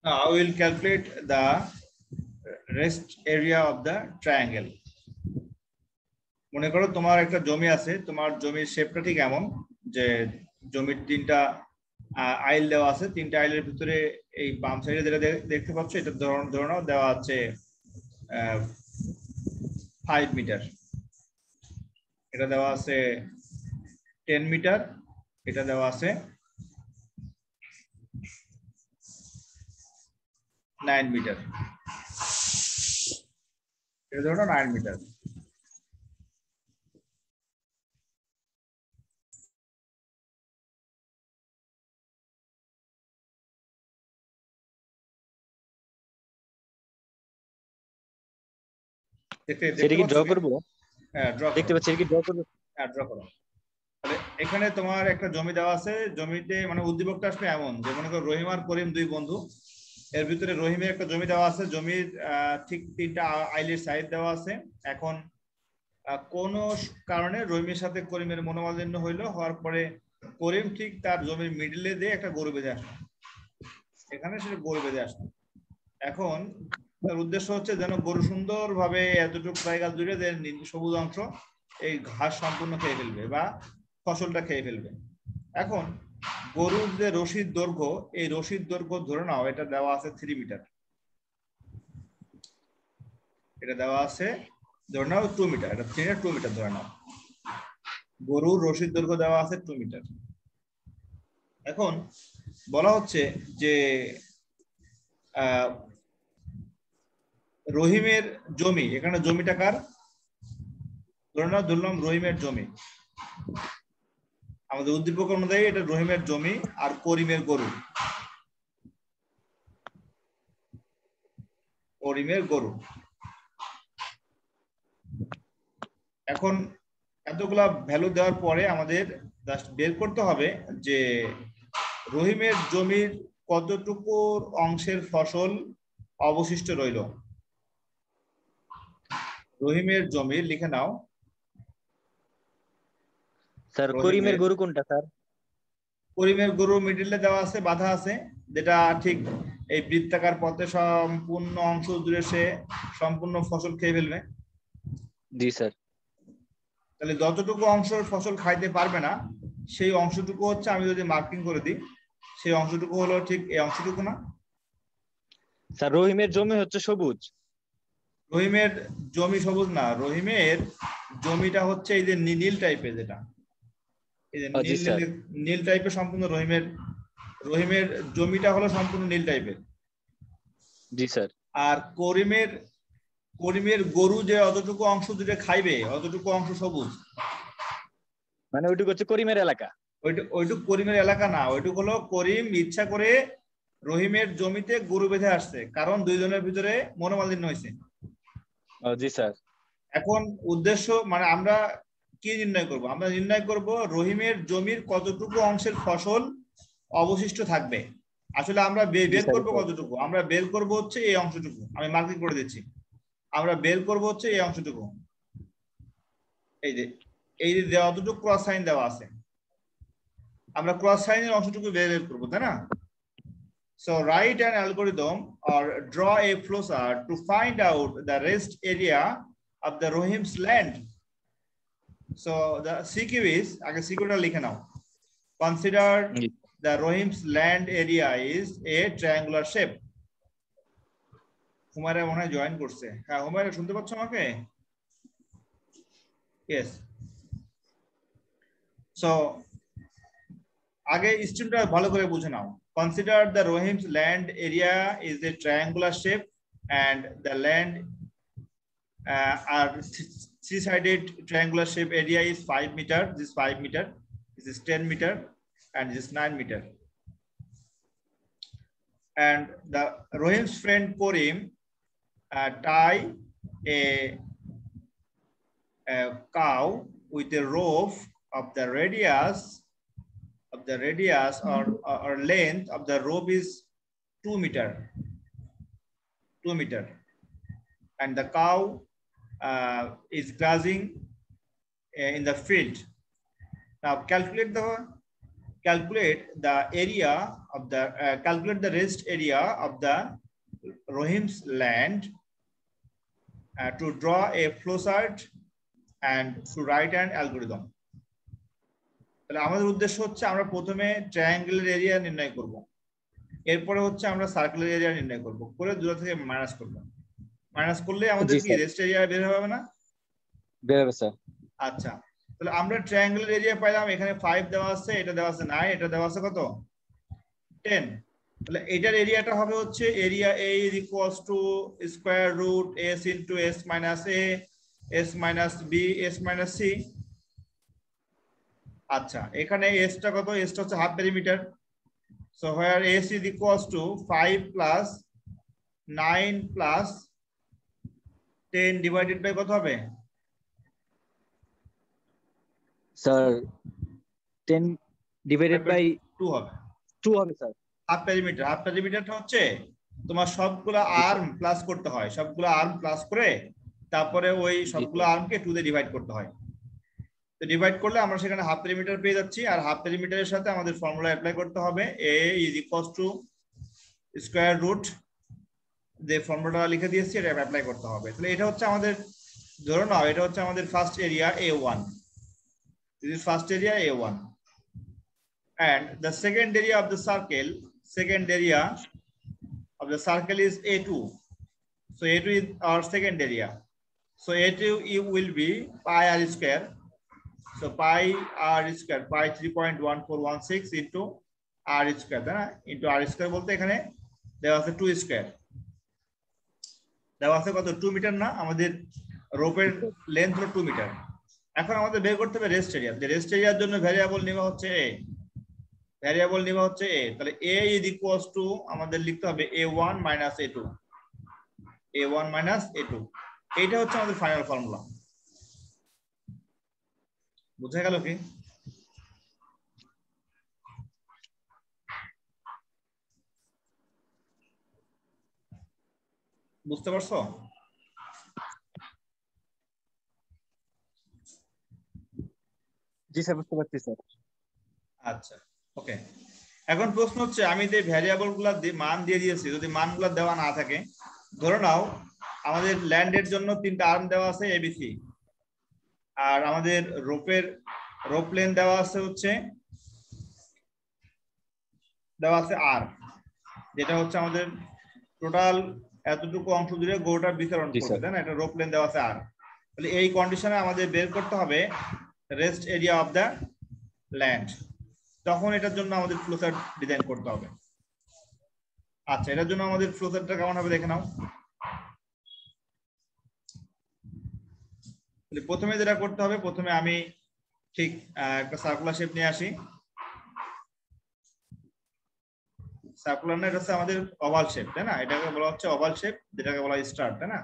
Now I will calculate the rest area of the triangle. মনে করো তোমার একটা জমি আছে, তোমার জমির শেপটা ঠিক এমন যে জমির তিনটা আইল দেওয়া আছে, তিনটা আইলের ভিতরে এই বাম সাইডে যেটা দেখতে পাচ্ছ এটা ধরে নাও দেওয়া আছে 5 মিটার, এটা দেওয়া আছে 10 মিটার, এটা দেওয়া আছে 9 মিটার, এটা ধরো 9 মিটার। এখানে তোমার একটা জমি দেওয়া আছে, জমিতে মানে উদ্দীপকটা আসলে এমন যে মনে করো রহিম আর করিম দুই বন্ধু, এর ভিতরে রহিমের একটা জমি দেওয়া আছে, জমির ঠিক তিনটা আইলের সাইড দেওয়া আছে। এখন কোন কারণে রহিমের সাথে করিমের মনোমালিন্য হওয়ার পরে করিম ঠিক তার জমির মিডলে দিয়ে একটা গরু বেঁধে আসলো, এখানে সেটা গরু বেঁধে আসলো। এখন তার উদ্দেশ্য হচ্ছে যেন গরু সুন্দরভাবে এতটুকু জায়গা জুড়ে সবুজ অংশ এই ঘাস সম্পূর্ণ খেয়ে ফেলবে বা ফসলটা খেয়ে ফেলবে। এখন গরুর যে রশির দৈর্ঘ্য, এই রশির দৈর্ঘ্য ধরে নাও এটা দেওয়া আছে 3 মিটার, এটা দেওয়া আছে ধরে নাও 2 মিটার, এটা 3 এর 2 মিটার ধরে নাও, গরুর রশির দৈর্ঘ্য দেওয়া আছে 2 মিটার। এখন বলা হচ্ছে যে রহিমের জমি, এখানে জমিটা কার ধরলাম রহিমের জমি, আমাদের উদ্দীপক অনুযায়ী এটা রহিমের জমি আর করিমের গরু, করিমের গরু। এখন এতগুলা ভ্যালু দেওয়ার পরে আমাদের জাস্ট বের করতে হবে যে রহিমের জমির কতটুকু অংশের ফসল অবশিষ্ট রইল। রহিমের জমি লিখে নাও। স্যার করিমের গরু কোনটা স্যার? করিমের গরু মিডলে দেওয়া আছে, বাধা আছে, যেটা ঠিক এই বৃত্তাকার পথে সম্পূর্ণ অংশ জুড়ে সে সম্পূর্ণ ফসল খেয়ে ফেলবে। জি স্যার। তাহলে যতটুকু অংশ ফসল খাইতে পারবে না সেই অংশটুকু হচ্ছে, আমি যদি মার্কিং করে দিই, সেই অংশটুকু হলো ঠিক এই অংশটুকু না স্যার? রহিমের জমি হচ্ছে সবুজ। রহিমের জমি সবুজ না, রহিমের জমিটা হচ্ছে এই যে নীল টাইপের, যেটা এই যে নীল টাইপের সম্পূর্ণ রহিমের জমিটা হলো সম্পূর্ণ নীল টাইপের। জি স্যার। আর করিমের গরু যে অতটুকু অংশ জুড়ে খাইবে অতটুকু অংশ সবুজ, মানে ওইটুকু হচ্ছে করিমের এলাকা। ওইটুকু করিমের এলাকা না, ওইটুকু হলো করিম ইচ্ছা করে রহিমের জমিতে গরু বেঁধে আসছে, কারণ দুইজনের ভিতরে মনোমালিন্য হয়েছে। জি স্যার। এখন উদ্দেশ্য মানে আমরা কি নির্ণয় করব? আমরা নির্ণয় করব রহিমের জমির কতটুকু অংশের ফসল অবশিষ্ট থাকবে। আসলে আমরা বের করব কতটুকু, আমরা বের করব হচ্ছে এই অংশটুকু, আমি মার্কিং করে দিচ্ছি, আমরা বের করব হচ্ছে এই অংশটুকু, এই যে যতটুকু ক্রস সাইন দেওয়া আছে, আমরা ক্রস সাইনের অংশটুকু বের করব, তাই না? So write an algorithm or draw a flowchart to find out the rest area of the Rohim's land. So the CQ is, আগে CQ-টা লিখে নাও। Consider the Rohim's land area is a triangular shape. Humaira মনে হয় join করছে। হ্যাঁ হুমায়রা, শুনতে পাচ্ছ আমাকে? Yes. So আগে স্ট্রিমটা ভালো করে বুঝে নাও। Consider the Rohim's land area is a triangular shape and the land are three-sided triangular shape area is 5 meter. This 5 meter, this is 10 meter, and this is 9 meter. And the Rohim's friend Korim tie a cow with a rope of the radius or length of the rope is 2 meter, and the cow is grazing in the field. Now calculate calculate the area of the calculate the rest area of the Rohim's land to draw a flowchart and to write an algorithm. তাহলে আমাদের উদ্দেশ্য হচ্ছে আমরা প্রথমে ট্রায়াঙ্গেলের area নির্ণয় করব, এরপরে হচ্ছে আমরা সার্কেলের এরিয়া নির্ণয় করব, করে দুটো থেকে মাইনাস করব। মাইনাস করলে আমাদের কি রেস্ট এরিয়া বের হবে না? বের হবে স্যার। আচ্ছা, তাহলে আমরা ট্রায়াঙ্গেলের এরিয়া পাইলাম, এখানে 5 দেওয়া আছে, এটা দেওয়া আছে 9, এটা দেওয়া আছে কত 10। তাহলে এটার এরিয়াটা হবে হচ্ছে area A is equals to square root s into s minus a s minus b s minus c। আচ্ছা, এখানে s টা কত? s টা হচ্ছে half perimeter. So where s is equals to 5 plus 9 plus 10 divided by কত হবে sir? 10 divided by 2 হবে। 2 হবে স্যার। হাফ পেরিমিটার, হাফ পেরিমিটারটা হচ্ছে তোমার সবগুলো আর্ম প্লাস করতে হয়, সবগুলো আর্ম প্লাস করে তারপরে ওই সবগুলো আর্মকে 2 দিয়ে ডিভাইড করতে হয়। তো ডিভাইড করলে আমরা সেখানে হাফ পেরিমিটার পেয়ে যাচ্ছি, আর হাফ পেরিমিটারের সাথে আমাদের ফর্মুলা অ্যাপ্লাই করতে হবে a is equals to square root, যে ফর্মুলাটা লিখে দিয়েছি এটা অ্যাপ্লাই করতে হবে। তাহলে এটা হচ্ছে আমাদের, ধরো নাও এটা হচ্ছে আমাদের first area A1, this is first area A1, and the second area of the circle, second area of the circle is A2. So A2 is our second area. So A2 will be pi r square. So pi r square, pi 3.1416 into r square, তাই না? into r square বলতে এখানে দেওয়া আছে 2 square, দেওয়া আছে কত 2 metre না? আমাদের রোপের লেন্থ হলো 2 মিটার। এখন আমাদের বের করতে হবে রেস্ট এরিয়া। যে রেস্ট এরিয়ার জন্য ভ্যারিয়েবল নেওয়া হচ্ছে a, ভ্যারিয়েবল নেওয়া হচ্ছে a। তাহলে a is equals to আমাদের লিখতে হবে a1 minus a2, a1 minus a2। এইটা হচ্ছে আমাদের ফাইনাল ফর্মুলা। বুঝা গেল কি? বুঝতে পারছো? জি স্যার, বুঝতে পারছি স্যার। আচ্ছা, ওকে। এখন প্রশ্ন হচ্ছে, আমি যে ভ্যারিয়েবল গুলা মান দিয়ে দিয়েছি, যদি মানগুলো দেওয়া না থাকে, ধরে নাও আমাদের ল্যান্ডের জন্য 3টা আর্ম দেওয়া আছে এবিসি, আর আমাদের রোপ লেন দেওয়া আছে হচ্ছে আর, যেটা হচ্ছে আমাদের টোটাল এতটুকু অংশ জুড়ে গোটা বিতরণ করবে, তাই না? এটা রোপ লেন দেওয়া আছে আর। তাহলে এই কন্ডিশনে আমাদের বের করতে হবে rest area of the land. তখন এটার জন্য আমাদের ফ্লোচার্ট ডিজাইন করতে হবে। আচ্ছা, এটার জন্য আমাদের ফ্লোচার্টটা কেমন হবে দেখে নাও। প্রথমে যেটা করতে হবে, প্রথমে আমি ঠিক একটা সার্কুলার শেপ নিয়ে আসি। সার্কুলার না, এটা হচ্ছে আমাদের ওভাল শেপ, তাই না? এটাকে বলা হচ্ছে ওভাল শেপ, যেটাকে বলা হয় স্টার, তাই না?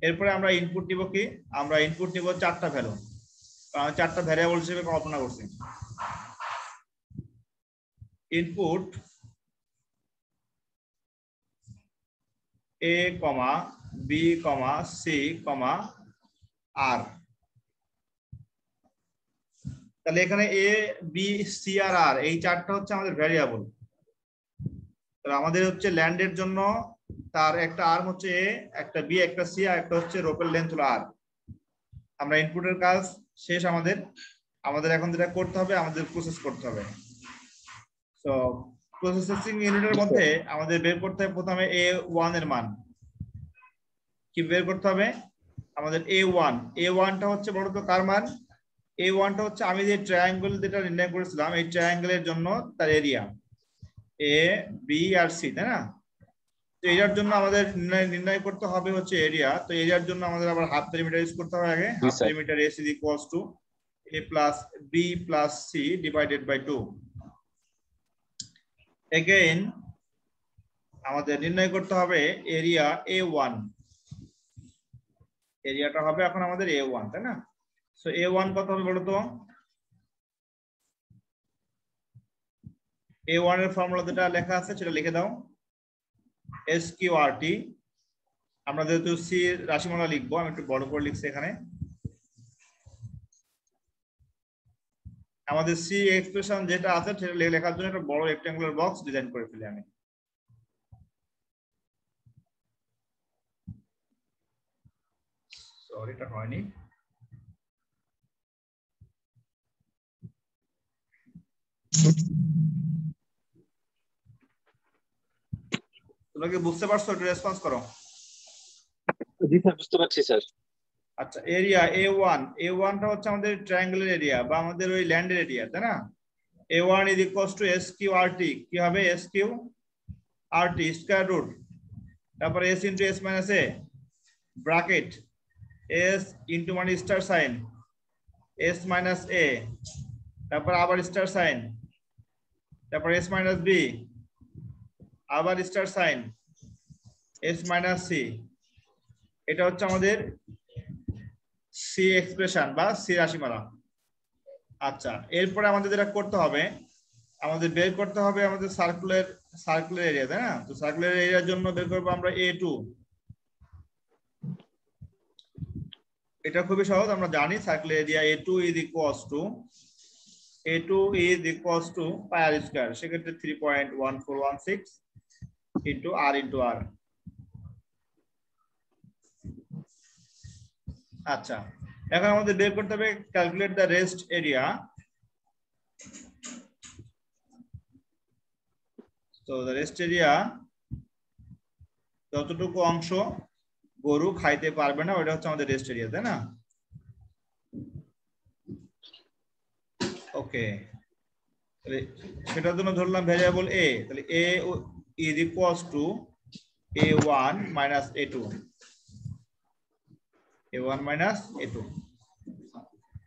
এরপরে আমরা ইনপুট নিব কি? আমরা ইনপুট নিব 4টা ভ্যালু, কারণ 4টা ভ্যারিয়েবল হিসেবে কল্পনা করছি। Input a, b, c, r। তাহলে এখানে a, b, c R r এই 4টা হচ্ছে আমাদের ভ্যারিয়েবল। তাহলে আমাদের হচ্ছে ল্যান্ডের জন্য তার একটা আর্ম হচ্ছে a, একটা b, একটা c, আর একটা হচ্ছে রোপের লেন্থ হলো r। আমরা ইনপুটের কাজ শেষ আমাদের এখন যেটা করতে হবে, আমাদের প্রসেস করতে হবে। তো প্রসেসিং ইউনিটের মধ্যে আমাদের বের করতে হবে প্রথমে a1 এর মান। কি বের করতে হবে? আমাদের a1 টা হচ্ছে বলতো কার মান? a1 টা হচ্ছে আমি যে ট্রায়াঙ্গেল যেটা নির্ণয় করেছিলাম, এই ট্রায়াঙ্গেলের জন্য তার এরিয়া a, b আর c, তাই না? তো এরিয়ার জন্য আমাদের নির্ণয় করতে হবে হচ্ছে এরিয়া। তো এরিয়ার জন্য আমাদের আবার হাফ পেরিমিটার ইউজ করতে হবে আগে। Half perimeter s is equals to a plus b plus c divided by 2। Again আমাদের নির্ণয় করতে হবে এরিয়া a1, এরিয়াটা হবে এখন আমাদের a1, তাই না? সো a1 কত হবে বলো তো? a1 এর ফর্মুলা যেটা লেখা আছে সেটা লিখে দাও, SQRT। আমরা যেহেতু c রাশিমালা লিখবো, আমি একটু বড় করে লিখছি এখানে। আমাদের সি এক্সপ্রেশন যেটা আছে সেটা লেখার জন্য একটা বড় রেক্ট্যাঙ্গুলার বক্স ডিজাইন করে ফেলি আমি। সরি, এটা হয়নি। তোমরা কি বুঝতে পারছো? একটু রেসপন্স করো। জি স্যার, বুঝতে পারছি স্যার। আচ্ছা, এরিয়া A1, A1টা হচ্ছে আমাদের ট্রায়াঙ্গেলের এরিয়া বা আমাদের ওই ল্যান্ডের এরিয়া, তাই না? A1 is equals to SQ RT, কি হবে? SQ RT স্কয়ার রুট, তারপর S into S minus A bracket S into মানে star sign S minus A, তারপর আবার স্টার সাইন, তারপর S minus B, আবার star sign S minus C। এটা হচ্ছে আমাদের সি এক্সপ্রেশন বা সি রাশিমালা। আচ্ছা, এরপরে আমাদের যেটা করতে হবে, আমাদের বের করতে হবে আমাদের সার্কুলার এরিয়া, তাই না? তো সার্কুলার এরিয়ার জন্য বের করবো আমরা A2। এটা খুবই সহজ, আমরা জানি circular area A2 is equals to pi r square, সেক্ষেত্রে 3.1416 into r into r। আচ্ছা, এখন আমাদের বের করতে হবে ক্যালকুলেট দ্য রেস্ট এরিয়া। তো দ্য রেস্ট এরিয়া, যতটুকু অংশ গরু খাইতে পারবে না ওটা হচ্ছে আমাদের রেস্ট এরিয়া, তাই না? ওকে, তাহলে সেটার জন্য ধরলাম ভ্যারিয়েবল a, তাহলে a is equals to a1 minus a2, a1 minus a2।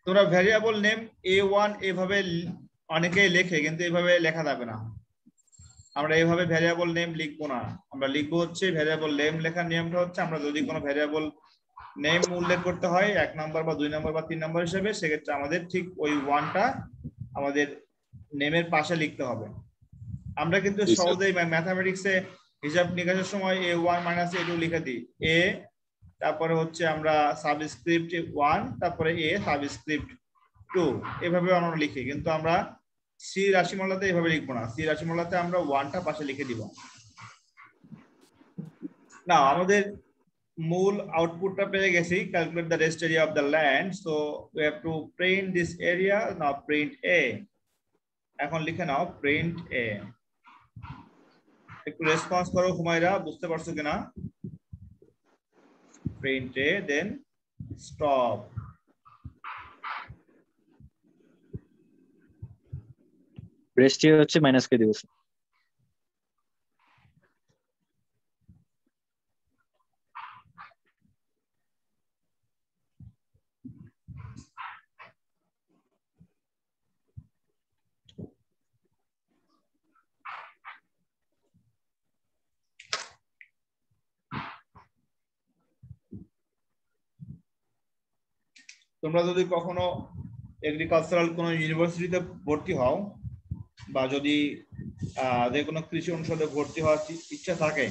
তোমরা ভ্যারিয়েবল নেম a1 এভাবে অনেকেই লেখে, কিন্তু এভাবে লেখা যাবে না। আমরা এইভাবে ভ্যারিয়েবল নেম লিখবো না, আমরা লিখবো হচ্ছে ভ্যারিয়েবল নেম লেখার নিয়মটা হচ্ছে, আমরা যদি কোনো ভ্যারিয়েবল নেম উল্লেখ করতে হয় 1 নম্বর বা 2 নম্বর বা 3 নম্বর হিসেবে, সেক্ষেত্রে আমাদের ঠিক ওই ওয়ানটা আমাদের নেমের পাশে লিখতে হবে। আমরা কিন্তু সহজেই ম্যাথমেটিক্সে হিসাব নিকাশের সময় a1 মাইনাস a2 লিখে দিই, a তারপরে হচ্ছে আমরা সাবস্ক্রিপ্ট 1 তারপরে a সাবস্ক্রিপ্ট 2 এভাবে আমরা লিখি, কিন্তু আমরা সি রাশিমালাতে এভাবে লিখবো না। সি রাশিমালাতে আমরা ওয়ানটা পাশে লিখে দিব। না, আমাদের মূল আউটপুটটা পেয়ে গেছি, calculate the rest area of the land. So we have to print this area, now print A. এখন লিখে নাও প্রিন্ট এ। একটু রেসপন্স করো হুমায়রা, বুঝতে পারছো কিনা? প্রিন্ট এ, দেন স্টপ। রেস্ট হচ্ছে মাইনাস করে দিব। তোমরা যদি কখনো এগ্রিকালচারাল কোনো ইউনিভার্সিটিতে ভর্তি হও বা যদি যে কোনো কৃষি অনুষদে ভর্তি হওয়ার ইচ্ছা থাকে,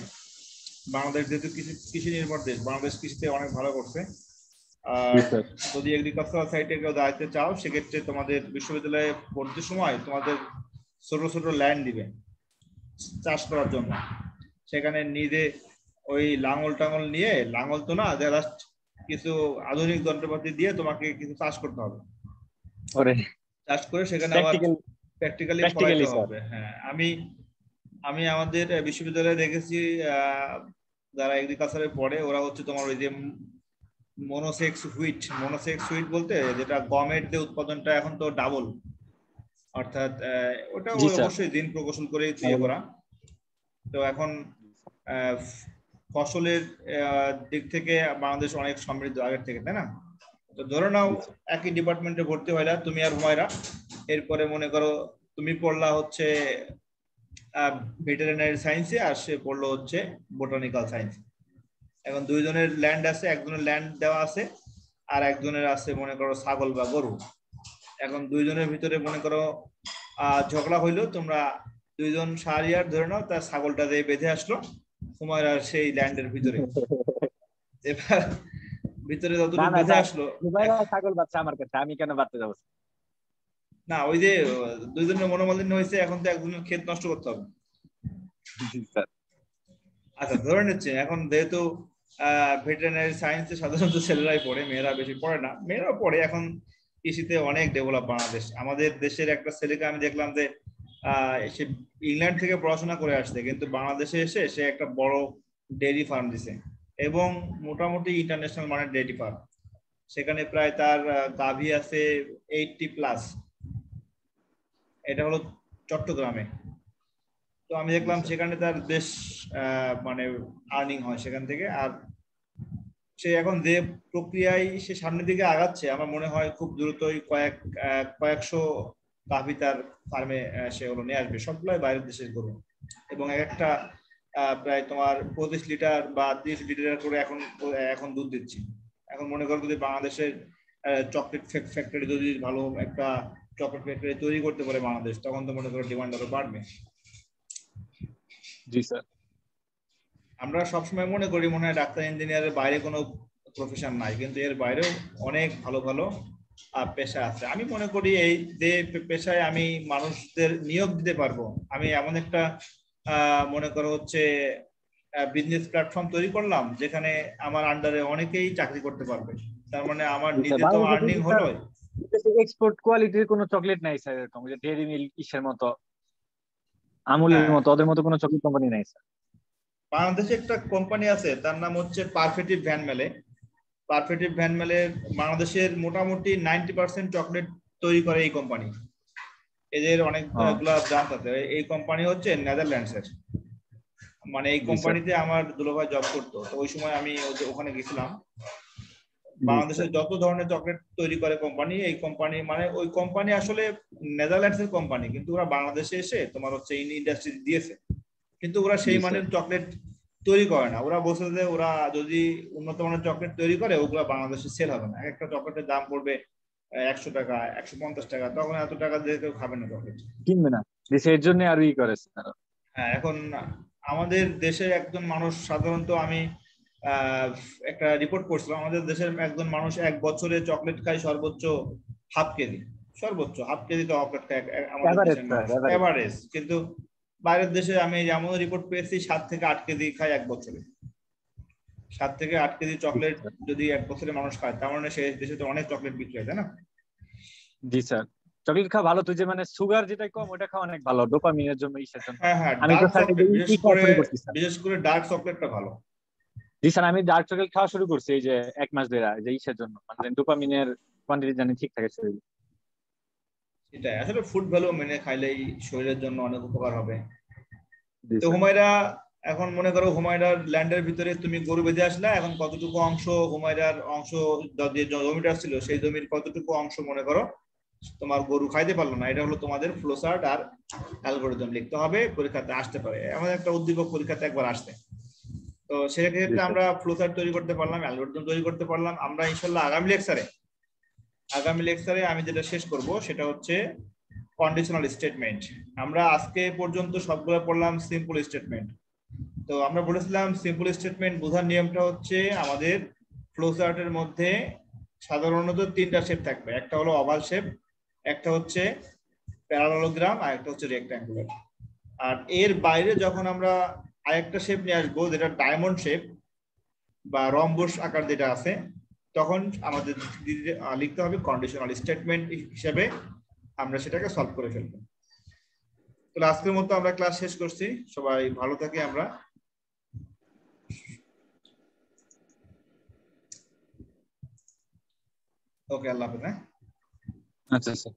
বাংলাদেশ যেহেতু কৃষি নির্ভর দেশ, বাংলাদেশ কৃষিতে অনেক ভালো করছে। যদি এগ্রিকালচারাল সাইটে কেউ দাঁড়াতে চাও, সেক্ষেত্রে তোমাদের বিশ্ববিদ্যালয়ে ভর্তির সময় তোমাদের ছোট ছোট ল্যান্ড দিবে চাষ করার জন্য। সেখানে নিজে ওই লাঙল টাঙল নিয়ে, লাঙল তো না, জাস্ট কিছু আধুনিক যন্ত্রপাতি দিয়ে তোমাকে কিছু চাষ করতে হবে। চাষ করে সেখানে আবার প্র্যাকটিক্যালি করাইতে হবে। হ্যাঁ, আমি আমাদের বিশ্ববিদ্যালয়ে দেখেছি যারা এগ্রিকালচারে পড়ে, ওরা হচ্ছে তোমার ওই যে মনোসেক্স হুইট বলতে, যেটা গমের যে উৎপাদনটা এখন তো ডাবল, অর্থাৎ ওটা অবশ্যই জিন প্রকৌশল করে তৈরি করা। তো এখন ফসলের দিক থেকে বাংলাদেশ অনেক সমৃদ্ধ আগের থেকে, তাই না? তো ধরে নাও একই ডিপার্টমেন্টে ভর্তি হইলা তুমি আর হুমায়রা, এরপরে মনে করো তুমি পড়লা হচ্ছে ভেটেরিনারি সায়েন্সে আর সে পড়লো হচ্ছে বোটানিক্যাল সায়েন্স। এখন দুইজনের ল্যান্ড আছে, একজনের ল্যান্ড দেওয়া আছে আর একজনের আছে মনে করো ছাগল বা গরু। এখন দুইজনের ভিতরে মনে করো ঝগড়া হইলো, তোমরা দুইজন শাহরিয়ার ধরে নাও তার ছাগলটা দিয়ে বেঁধে আসলো হুমায়রার সেই ল্যান্ডের ভিতরে। এবার ভিতরে যতটুকু বেঁধে আসলো, ছাগল বাচ্চা আমার কাছে, আমি কেন বাচ্চা যাবো? না ওই যে দুইজনের মনোমালিন্য হয়েছে, এখন তো একজনের ক্ষেত নষ্ট করতে হবে। জি স্যার। আচ্ছা ধরে নিচ্ছে এখন যেহেতু ভেটেরিনারি সায়েন্সে সাধারণত ছেলেরাই পড়ে, মেয়েরা বেশি পড়ে না, মেয়েরাও পড়ে। এখন কৃষিতে অনেক ডেভেলপ বাংলাদেশ। আমাদের দেশের একটা ছেলেকে আমি দেখলাম যে সে ইংল্যান্ড থেকে পড়াশোনা করে আসছে, কিন্তু বাংলাদেশে এসে সে একটা বড় ডেইরি ফার্ম দিছে, এবং মোটামুটি ইন্টারন্যাশনাল মানের ডেইরি ফার্ম। সেখানে প্রায় তার গাভী আছে 80+। এটা হলো চট্টগ্রামে। তো আমি জি দেখলাম স্যার। সেখানে তার বেশ মানে আর্নিং হয় সেখান থেকে। আর সে এখন যে প্রক্রিয়ায় সে সামনের দিকে আগাচ্ছে, আমার মনে হয় খুব দ্রুতই কয়েকশো গাভী তার ফার্মে সে হলো নিয়ে আসবে, সবগুলাই বাইরের দেশের গরু। এবং এক একটা প্রায় তোমার 25 লিটার বা 30 লিটার করে এখন এখন দুধ দিচ্ছি। এখন মনে করো যদি বাংলাদেশের চকলেট ফ্যাক্টরি যদি ভালো একটা চকলেট ফ্যাক্টরি তৈরি করতে পারে বাংলাদেশ, তখন তো মনে করো ডিমান্ড আরো বাড়বে। জি স্যার। আমরা সবসময় মনে করি মনে হয় ডাক্তার ইঞ্জিনিয়ারের বাইরে কোনো প্রফেশন নাই, কিন্তু এর বাইরেও অনেক ভালো ভালো পেশা আছে। আমি মনে করি এই যে পেশায় আমি মানুষদের নিয়োগ দিতে পারবো, আমি এমন একটা মনে করো হচ্ছে বিজনেস প্ল্যাটফর্ম তৈরি করলাম যেখানে আমার আন্ডারে অনেকেই চাকরি করতে পারবে। তার মানে আমার জি স্যার, নিজে তো বাংলাদেশে আর্নিং কিন্তু স্যার হলো। এক্সপোর্ট কোয়ালিটির কোনো চকলেট নাই স্যার, এরকম যে ডেইরি মিল্ক ইসের মতো, আমুলের হ্যাঁ, মতো ওদের মতো কোনো চকলেট কোম্পানি নাই স্যার। বাংলাদেশে একটা কোম্পানি আছে, তার নাম হচ্ছে পারফেক্টিভ ভ্যান মেলে। পারফেক্টিভ ভ্যান মেলে বাংলাদেশের মোটামুটি 90% চকলেট তৈরি করে এই কোম্পানি। এদের ও অনেকগুলা ব্রাঞ্চ আছে। এই কোম্পানি হচ্ছে নেদারল্যান্ডসের। মানে এই জি স্যার। কোম্পানিতে আমার দুলোভাই জব করতো, তো ওই সময় আমি ওখানে গেছিলাম। জি স্যার। বাংলাদেশের যত ধরনের চকলেট তৈরি করে কোম্পানি, এই কোম্পানি মানে ওই কোম্পানি আসলে নেদারল্যান্ডসের কোম্পানি, কিন্তু ওরা বাংলাদেশে এসে তোমার হচ্ছে ইন্ডাস্ট্রি দিয়েছে, কিন্তু ওরা জি সেই স্যার। মানের চকলেট তৈরি করে না। ওরা বলছে যে ওরা যদি উন্নত মানের চকলেট তৈরি করে ওগুলা বাংলাদেশে সেল হবে না, এক একটা চকলেটের দাম পড়বে 100 টাকা, 150 টাকা, তখন এত টাকা দিয়ে কেউ খাবে না চকলেট। কিনবে না। জি স্যার, এর জন্য আরো ই করে স্যার। হ্যাঁ, এখন আমাদের দেশের একজন মানুষ সাধারণত আমি আহ, একটা রিপোর্ট করছিলাম, আমাদের দেশের একজন মানুষ এক বছরে চকলেট খায় সর্বোচ্চ হাফ কেজি। সর্বোচ্চ হাফ কেজি চকলেট খায় আমাদের এভারেজ দেশের স্যার, মানুষ, এভারেজ। এভারেজ। কিন্তু বাইরের দেশে আমি যেমন রিপোর্ট পেয়েছি 7 থেকে 8 কেজি খায় এক বছরে। 7 থেকে 8 কেজি জি চকলেট স্যার। যদি এক বছরে মানুষ খায়, তার মানে সেই দেশে তো অনেক চকলেট বিক্রি হয়, তাই না? জি স্যার, চকলেট খাওয়া ভালো। তুই যে মানে সুগার যেটা কম ওটা খাওয়া অনেক ভালো, ডোপামিনের জন্য, ইসের জন্য। হ্যাঁ হ্যাঁ, আমি তো ডার্ক স্যার এই যে চকলেট ই খাওয়া শুরু করছি স্যার। বিশেষ করে ডার্ক চকলেটটা ভালো। জি স্যার, আমি ডার্ক চকলেট খাওয়া শুরু করছি এই যে 1 মাস ধরে, যে ইসের জন্য মানে ডোপামিনের কোয়ান্টিটি জানি ঠিক থাকে শরীরে। সেটাই আসলে ফুড ভ্যালু মেনে খাইলেই শরীরের জন্য অনেক উপকার হবে। জি তো স্যার। হুমায়রা, এখন মনে করো হুমায়রার ল্যান্ডের ভিতরে তুমি গরু বেঁধে আসলা, এখন কতটুকু অংশ হুমায়রার অংশ, যে জমিটা ছিল সেই জমির কতটুকু অংশ মনে করো তোমার গরু খাইতে পারলো না, এটা হলো তোমাদের ফ্লোচার্ট আর অ্যালগোরিদম লিখতে হবে, পরীক্ষাতে আসতে পারে। আমাদের একটা উদ্দীপক পরীক্ষাতে একবার আসতে। তো জি সেক্ষেত্রে স্যার। আমরা ফ্লোচার্ট তৈরি করতে পারলাম, অ্যালগোরিদম তৈরি করতে পারলাম। আমরা ইনশাল্লাহ আগামী লেকচারে আমি যেটা শেষ করব সেটা হচ্ছে কন্ডিশনাল স্টেটমেন্ট। আমরা আজকে পর্যন্ত সবগুলো পড়লাম সিম্পল স্টেটমেন্ট। তো আমরা বলেছিলাম সিম্পল স্টেটমেন্ট বোঝার নিয়মটা হচ্ছে আমাদের ফ্লো চার্টের মধ্যে সাধারণত 3টা শেপ থাকবে, একটা হলো ওভাল শেপ, একটা হচ্ছে প্যারালোগ্রাম, আর একটা হচ্ছে রেক্ট্যাঙ্গুলার। আর এর বাইরে যখন আমরা আরেকটা শেপ নিয়ে আসবো যেটা ডায়মন্ড শেপ বা রম্বস আকার যেটা আছে, তখন আমাদের লিখতে হবে কন্ডিশনাল স্টেটমেন্ট হিসেবে, আমরা সেটাকে সলভ করে ফেলবো। তাহলে আজকের মতো আমরা ক্লাস শেষ করছি। সবাই ভালো থাকি আমরা। ওকে, আল্লাহ হাফেজ। হ্যাঁ। আচ্ছা স্যার।